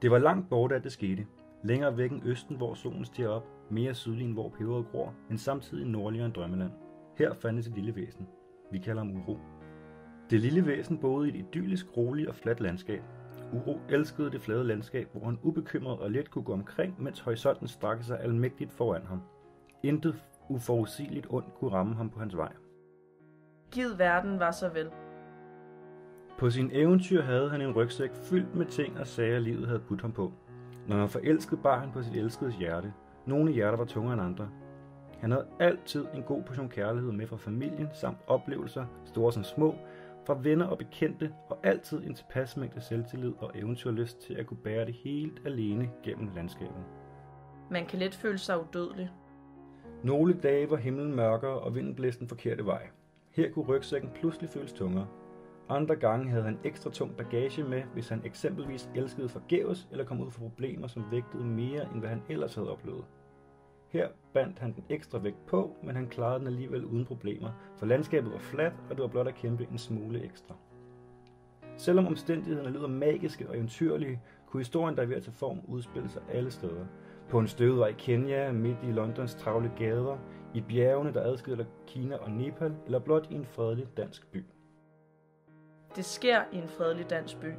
Det var langt borte, at det skete. Længere væk end østen, hvor solen stiger op, mere sydlig end hvor peberet gror, men samtidig nordligere end drømmeland. Her fandtes et lille væsen. Vi kalder ham Uro. Det lille væsen boede i et idyllisk, roligt og fladt landskab. Uro elskede det flade landskab, hvor han ubekymret og let kunne gå omkring, mens horisonten strakte sig almægtigt foran ham. Intet uforudsigeligt ondt kunne ramme ham på hans vej. Gid verden var så vel. På sin eventyr havde han en rygsæk fyldt med ting og sager, livet havde budt ham på. Når han var forelsket, bar han på sit elskedes hjerte. Nogle hjerter var tungere end andre. Han havde altid en god portion kærlighed med fra familien, samt oplevelser, store som små, fra venner og bekendte, og altid en tilpas mængde selvtillid og eventyrlyst til at kunne bære det helt alene gennem landskabet. Man kan let føle sig udødelig. Nogle dage var himlen mørkere, og vinden blæste den forkerte vej. Her kunne rygsækken pludselig føles tungere. Andre gange havde han ekstra tung bagage med, hvis han eksempelvis elskede forgæves eller kom ud for problemer, som vægtede mere, end hvad han ellers havde oplevet. Her bandt han den ekstra vægt på, men han klarede den alligevel uden problemer, for landskabet var fladt, og det var blot at kæmpe en smule ekstra. Selvom omstændighederne lyder magiske og eventyrlige, kunne historien, der er ved at tage form, udspille sig alle steder. På en støvet vej i Kenya, midt i Londons travle gader, i bjergene, der adskiller Kina og Nepal, eller blot i en fredelig dansk by. Det sker i en fredelig dansk by.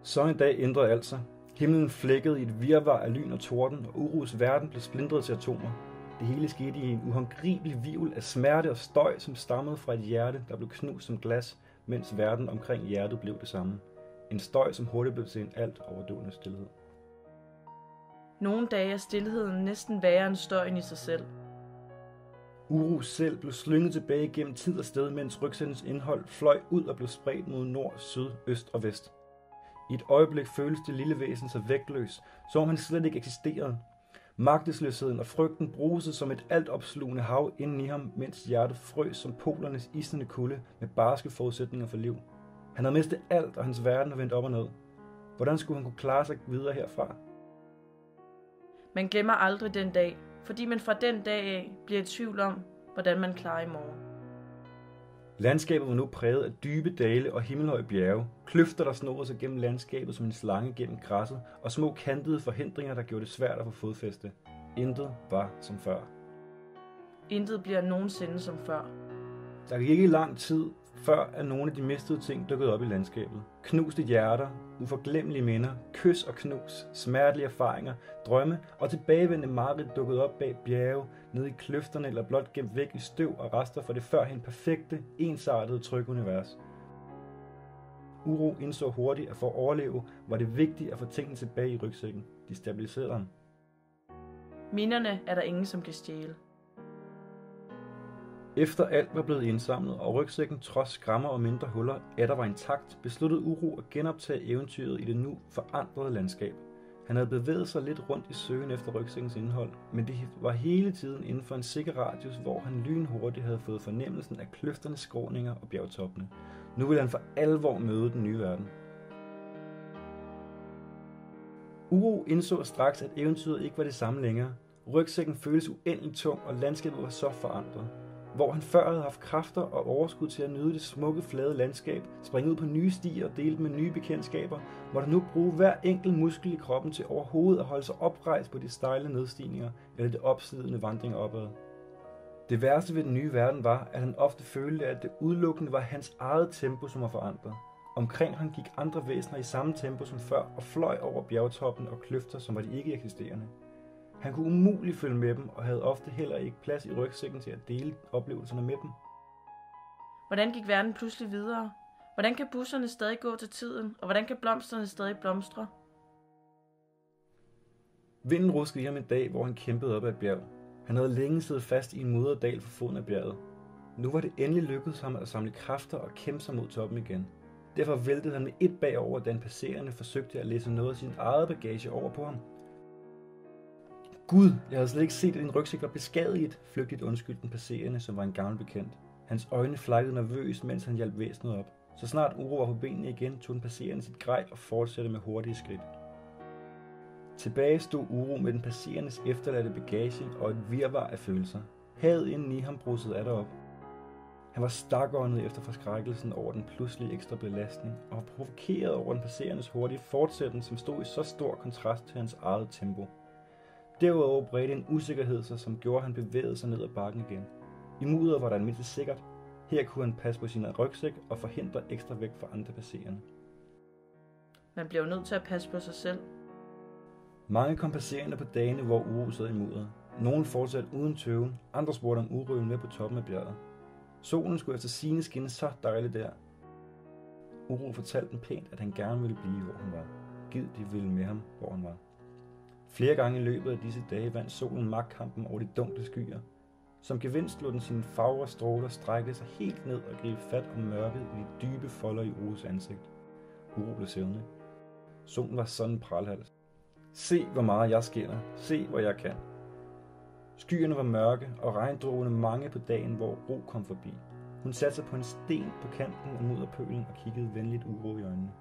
Så en dag ændrede alt sig. Himlen flækkede i et virvar af lyn og torden, og Uros verden blev splintret til atomer. Det hele skete i en uhåndgribelig hvirvel af smerte og støj, som stammede fra et hjerte, der blev knust som glas, mens verden omkring hjertet blev det samme. En støj, som hurtigt blev til en alt overdående stilhed. Nogle dage er stilheden næsten værre end støjen i sig selv. Uro selv blev slynget tilbage gennem tid og sted, mens rygsækkens indhold fløj ud og blev spredt mod nord, syd, øst og vest. I et øjeblik føltes det lille væsen så vægtløs, som om han slet ikke eksisterede. Magtesløsheden og frygten brusede som et altopslugende hav inden i ham, mens hjertet frøs som polernes isnende kulde med barske forudsætninger for liv. Han havde mistet alt, og hans verden var vendt op og ned. Hvordan skulle han kunne klare sig videre herfra? Man glemmer aldrig den dag, fordi man fra den dag af bliver i tvivl om, hvordan man klarer i morgen. Landskabet var nu præget af dybe dale og himmelhøje bjerge, kløfter, der snorede sig gennem landskabet som en slange gennem græsset, og små kantede forhindringer, der gjorde det svært at få fodfæste. Intet var som før. Intet bliver nogensinde som før. Der gik ikke lang tid, før at nogle af de mistede ting dukkede op i landskabet. Knuste hjerter, uforglemmelige minder, kys og knus, smertelige erfaringer, drømme og tilbagevendende mareridt dukkede op bag bjerge, nede i kløfterne eller blot gemt væk i støv og rester for det førhen perfekte, ensartede trygunivers. Uro indså hurtigt, at for at overleve var det vigtigt at få tingene tilbage i rygsækken. De stabiliserede ham. Minderne er der ingen, som kan stjæle. Efter alt var blevet indsamlet, og rygsækken trods skrammer og mindre huller atter var intakt, besluttede Uro at genoptage eventyret i det nu forandrede landskab. Han havde bevæget sig lidt rundt i søgen efter rygsækkens indhold, men det var hele tiden inden for en sikker radius, hvor han lynhurtigt havde fået fornemmelsen af kløfternes skråninger og bjergtoppene. Nu ville han for alvor møde den nye verden. Uro indså straks, at eventyret ikke var det samme længere. Rygsækken føltes uendeligt tung, og landskabet var så forandret. Hvor han før havde haft kræfter og overskud til at nyde det smukke, flade landskab, springe ud på nye stier og dele med nye bekendtskaber, måtte han nu bruge hver enkelt muskel i kroppen til overhovedet at holde sig oprejst på de stejle nedstigninger eller det opslidende vandringer opad. Det værste ved den nye verden var, at han ofte følte, at det udelukkende var hans eget tempo, som var forandret. Omkring ham gik andre væsener i samme tempo som før og fløj over bjergtoppen og kløfter, som var de ikke eksisterende. Han kunne umuligt følge med dem, og havde ofte heller ikke plads i rygsækken til at dele oplevelserne med dem. Hvordan gik verden pludselig videre? Hvordan kan busserne stadig gå til tiden? Og hvordan kan blomsterne stadig blomstre? Vinden ruskede i ham en dag, hvor han kæmpede op ad et bjerg. Han havde længe siddet fast i en mudret dal for foden af bjerget. Nu var det endelig lykkedes ham at samle kræfter og kæmpe sig mod toppen igen. Derfor væltede han med et bagover, da en passerende forsøgte at læse noget af sin eget bagage over på ham. Gud, jeg havde slet ikke set, at din rygsæk var beskadiget, flygtigt undskyldte den passerende, som var en gammel bekendt. Hans øjne flakkede nervøst, mens han hjalp væsenet op. Så snart Uro var på benene igen, tog den passerende sit grej og fortsatte med hurtige skridt. Tilbage stod Uro med den passerendes efterladte bagage og et virvar af følelser. Havet inden i ham brussede atter op. Han var stakåndet efter forskrækkelsen over den pludselige ekstra belastning, og var provokeret over den passerendes hurtige fortsætten, som stod i så stor kontrast til hans eget tempo. Derudover bredte en usikkerhed sig, som gjorde, at han bevægede sig ned ad bakken igen. I mudderet var der almindeligt sikkert. Her kunne han passe på sin rygsæk og forhindre ekstra vægt fra andre passerende. Man bliver jo nødt til at passe på sig selv. Mange kom passerende på dagene, hvor Uro sad i mudderet. Nogle fortsatte uden tøven, andre spurgte om uroen med på toppen af bjerget. Solen skulle efter sigende skinne så dejligt der. Uro fortalte dem pænt, at han gerne ville blive, hvor han var. Gid de ville med ham, hvor han var. Flere gange i løbet af disse dage vandt solen magtkampen over de dunkle skyer. Som gevinst lod den sine fagre stråler strække sig helt ned og gribe fat om mørket i de dybe folder i Uros ansigt. Uro blev søvnig. Solen var sådan en pralhals. Se, hvor meget jeg skinner. Se, hvor jeg kan. Skyerne var mørke, og regndråbene mange på dagen, hvor Ro kom forbi. Hun satte sig på en sten på kanten af mudderpølen og kiggede venligt Uro i øjnene.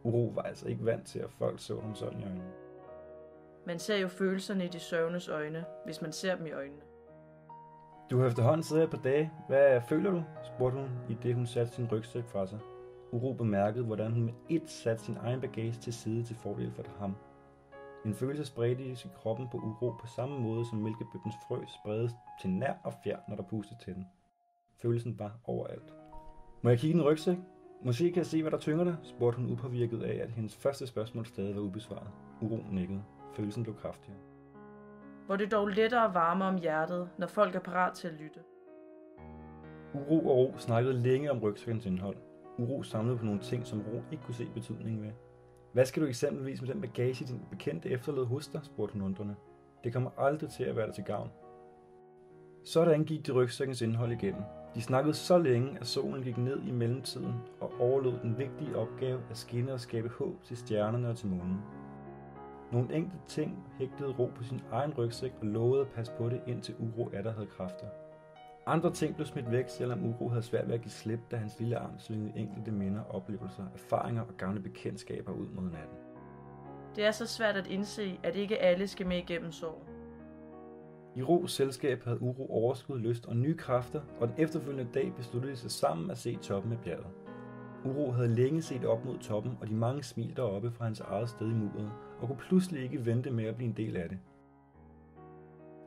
Uro var altså ikke vant til, at folk så ham sådan i øjnene. Man ser jo følelserne i de sørgendes øjne, hvis man ser dem i øjnene. Du har efterhånden siddet et par dage. Hvad føler du? Spurgte hun, i det hun satte sin rygsæk fra sig. Uro bemærkede, hvordan hun med ét satte sin egen bagage til side til fordel for ham. En følelse spredte sig i kroppen på Uro på samme måde, som mælkebøttens frø spredes til nær og fjern, når der pustes til den. Følelsen var overalt. Må jeg kigge i den rygsæk? Måske kan jeg se, hvad der tynger dig? Spurgte hun upåvirket af, at hendes første spørgsmål stadig var ubesvaret. Uro nikkede. Følelsen blev kraftigere. Hvor det dog lettere og varmere om hjertet, når folk er parat til at lytte. Uro og Ro snakkede længe om rygsækkens indhold. Uro samlede på nogle ting, som Ro ikke kunne se betydningen ved. Hvad skal du eksempelvis med den bagage, din bekendte efterlod hos dig? Spurgte hun undrende. Det kommer aldrig til at være dig til gavn. Sådan gik de rygsækkens indhold igennem. De snakkede så længe, at solen gik ned i mellemtiden og overlod den vigtige opgave at skinne og skabe håb til stjernerne og til månen. Nogle enkelte ting hægtede Ro på sin egen rygsæk og lovede at passe på det, indtil Uro atter havde kræfter. Andre ting blev smidt væk, selvom Uro havde svært ved at give slip, da hans lille arm slyngede enkelte minder, oplevelser, erfaringer og gamle bekendtskaber ud mod natten. Det er så svært at indse, at ikke alle skal med igennem sorg. I Ros selskab havde Uro overskud, lyst og nye kræfter, og den efterfølgende dag besluttede de sig sammen at se toppen af bjerget. Uro havde længe set op mod toppen og de mange smil deroppe fra hans eget sted i mudderet, og kunne pludselig ikke vente med at blive en del af det.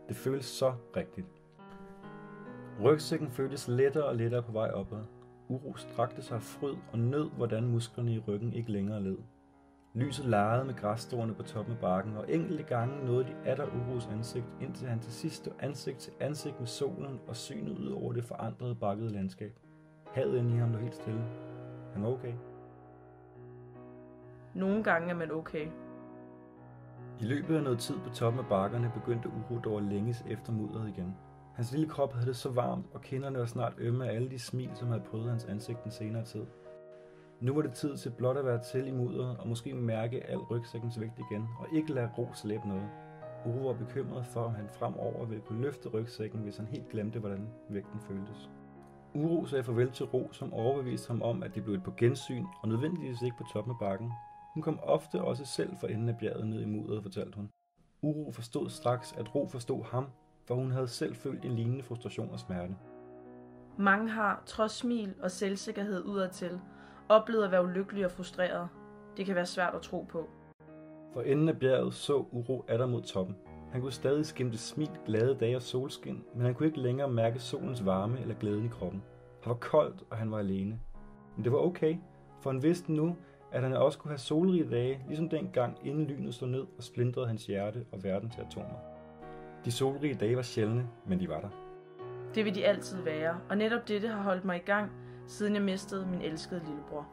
Det føltes så rigtigt. Rygsækken føltes lettere og lettere på vej opad. Uro strakte sig af fryd og nød, hvordan musklerne i ryggen ikke længere led. Lyset legede med græsstråene på toppen af bakken, og enkelte gange nåede de atter Uros ansigt, indtil han til sidst stod ansigt til ansigt med solen og synet ud over det forandrede bakkede landskab. Havet inde i ham lå helt stille. Han var okay. Nogle gange er man okay. I løbet af noget tid på toppen af bakkerne begyndte Uro dog at længes efter mudderet igen. Hans lille krop havde det så varmt, og kinderne var snart ømme af alle de smil, som havde prøvet hans ansigt den senere tid. Nu var det tid til blot at være til i mudderet og måske mærke al rygsækkens vægt igen, og ikke lade Ro slæbe noget. Uro var bekymret for, om han fremover ville kunne løfte rygsækken, hvis han helt glemte, hvordan vægten føltes. Uro sagde farvel til Ro, som overbeviste ham om, at det blev et på gensyn, og nødvendigvis ikke på toppen af bakken. Hun kom ofte også selv for enden af bjerget ned i mudderet, fortalte hun. Uro forstod straks, at Ro forstod ham, for hun havde selv følt en lignende frustration og smerte. Mange har, trods smil og selvsikkerhed udadtil, oplevet at være ulykkelig og frustreret. Det kan være svært at tro på. For enden af bjerget så Uro atter mod toppen. Han kunne stadig skimte smil, glade dage og solskin, men han kunne ikke længere mærke solens varme eller glæden i kroppen. Han var koldt, og han var alene. Men det var okay, for han vidste nu, at han også kunne have solrige dage, ligesom dengang inden lynet stod ned og splindrede hans hjerte og verden til atomer. De solrige dage var sjældne, men de var der. Det vil de altid være, og netop dette har holdt mig i gang, siden jeg mistede min elskede lillebror.